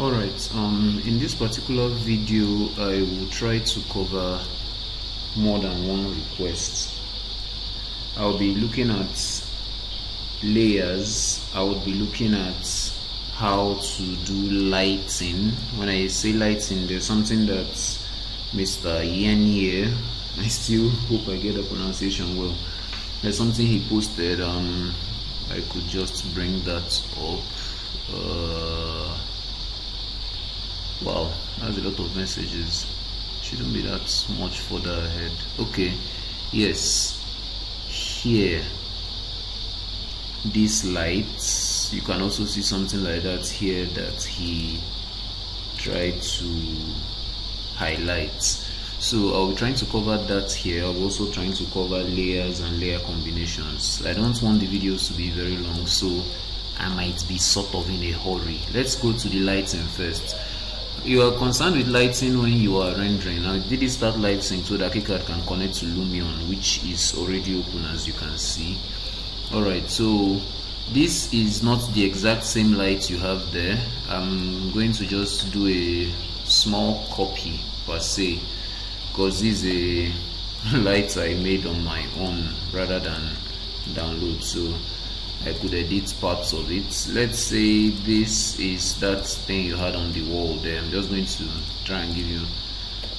Alright, in this particular video I will try to cover more than one request. I'll be looking at layers. I would be looking at how to do lighting. When I say lighting, there's something that Mr. Yen here, I still hope I get the pronunciation well. There's something he posted. I could just bring that up. Wow, that's a lot of messages. Shouldn't be that much further ahead. Okay, yes, here, these lights, you can also see something like that here that he tried to highlight. So I'll be trying to cover that here. I'll also trying to cover layers and layer combinations. I don't want the videos to be very long, so I might be sort of in a hurry. Let's go to the lighting first. You are concerned with lighting when you are rendering. Now, did it start lighting so that KiCad can connect to Lumion, which is already open, as you can see. Alright, so this is not the exact same light you have there. I'm going to just do a small copy per se, because this is a light I made on my own rather than download, so I could edit parts of it. Let's say this is that thing you had on the wall there. I'm just going to try and give you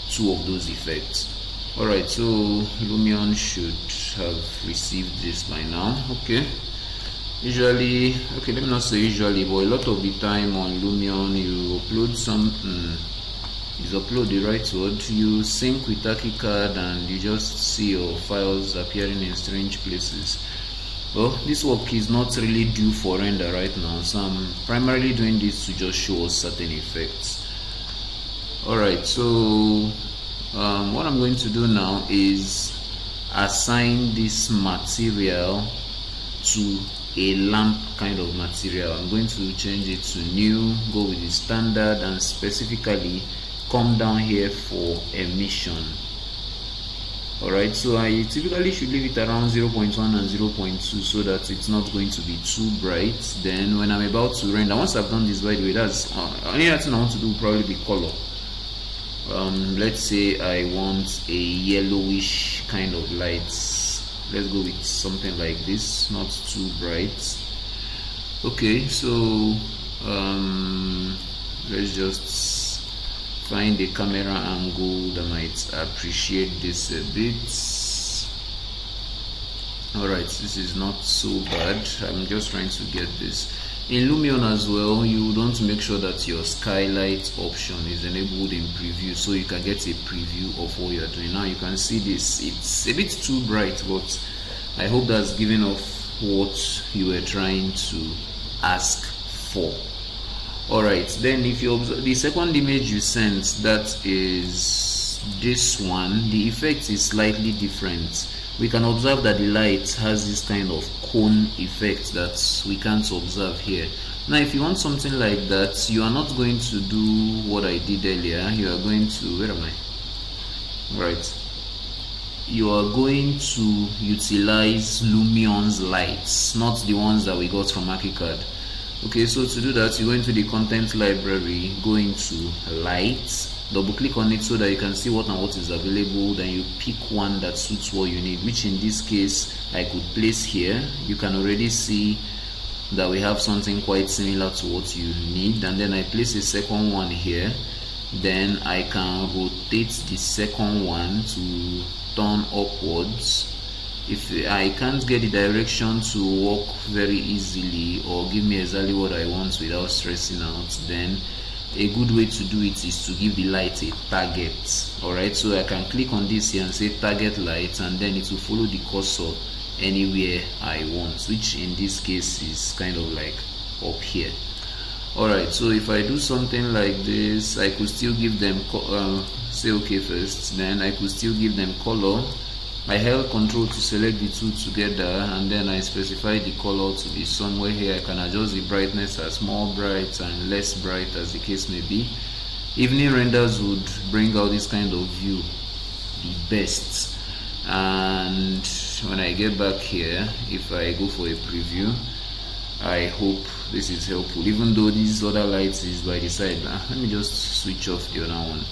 two of those effects. Alright, so Lumion should have received this by now. Okay, usually, okay, let me not say usually, but a lot of the time on Lumion you upload something. Is upload the right word? You sync with KiCad and you just see your files appearing in strange places. Well, this work is not really due for render right now, so I'm primarily doing this to just show us certain effects. Alright, so what I'm going to do now is assign this material to a lamp kind of material. I'm going to change it to new, go with the standard, and specifically come down here for emission. Alright, so I typically should leave it around 0.1 and 0.2 so that it's not going to be too bright. Then when I'm about to render, once I've done this, by the way, that's only thing I want to do will probably be color. Let's say I want a yellowish kind of lights. Let's go with something like this, not too bright. Okay, so let's just find a camera angle that might appreciate this a bit. Alright, this is not so bad. I'm just trying to get this. In Lumion as well, you want to make sure that your skylight option is enabled in preview so you can get a preview of what you're doing. Now you can see this, it's a bit too bright, but I hope that's giving off what you were trying to ask for. Alright, then if you observe the second image you sent, that is this one, the effect is slightly different. We can observe that the light has this kind of cone effect that we can't observe here. Now if you want something like that, you are not going to do what I did earlier. You are going to, where am I? Right, you are going to utilize Lumion's lights, not the ones that we got from KiCad. Okay, so to do that, you go into the content library, go into lights, double click on it so that you can see what and what is available. Then you pick one that suits what you need, which in this case I could place here. You can already see that we have something quite similar to what you need, and then I place a second one here. Then I can rotate the second one to turn upwards. If I can't get the direction to work very easily or give me exactly what I want without stressing out, then a good way to do it is to give the light a target. Alright, so I can click on this here and say target light, and then it will follow the cursor anywhere I want, which in this case is kind of like up here. Alright, so if I do something like this, I could still give them say okay first, then I could still give them color. I held control to select the two together, and then I specify the color to be somewhere here. I can adjust the brightness as more bright and less bright as the case may be. Evening renders would bring out this kind of view the best. And when I get back here, if I go for a preview, I hope this is helpful, even though this other light is by the side. Let me just switch off the other one.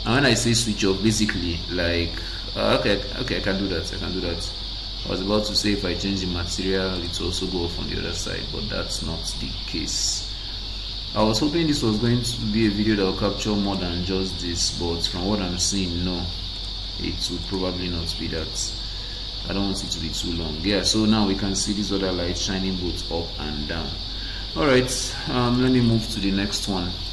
And when I say switch off, basically like okay, I can do that. I was about to say if I change the material it will also go off on the other side, but that's not the case. I was hoping this was going to be a video that will capture more than just this, but from what I'm seeing, no, it would probably not be that. I don't want it to be too long. Yeah, so now we can see these other lights shining both up and down. Alright, let me move to the next one.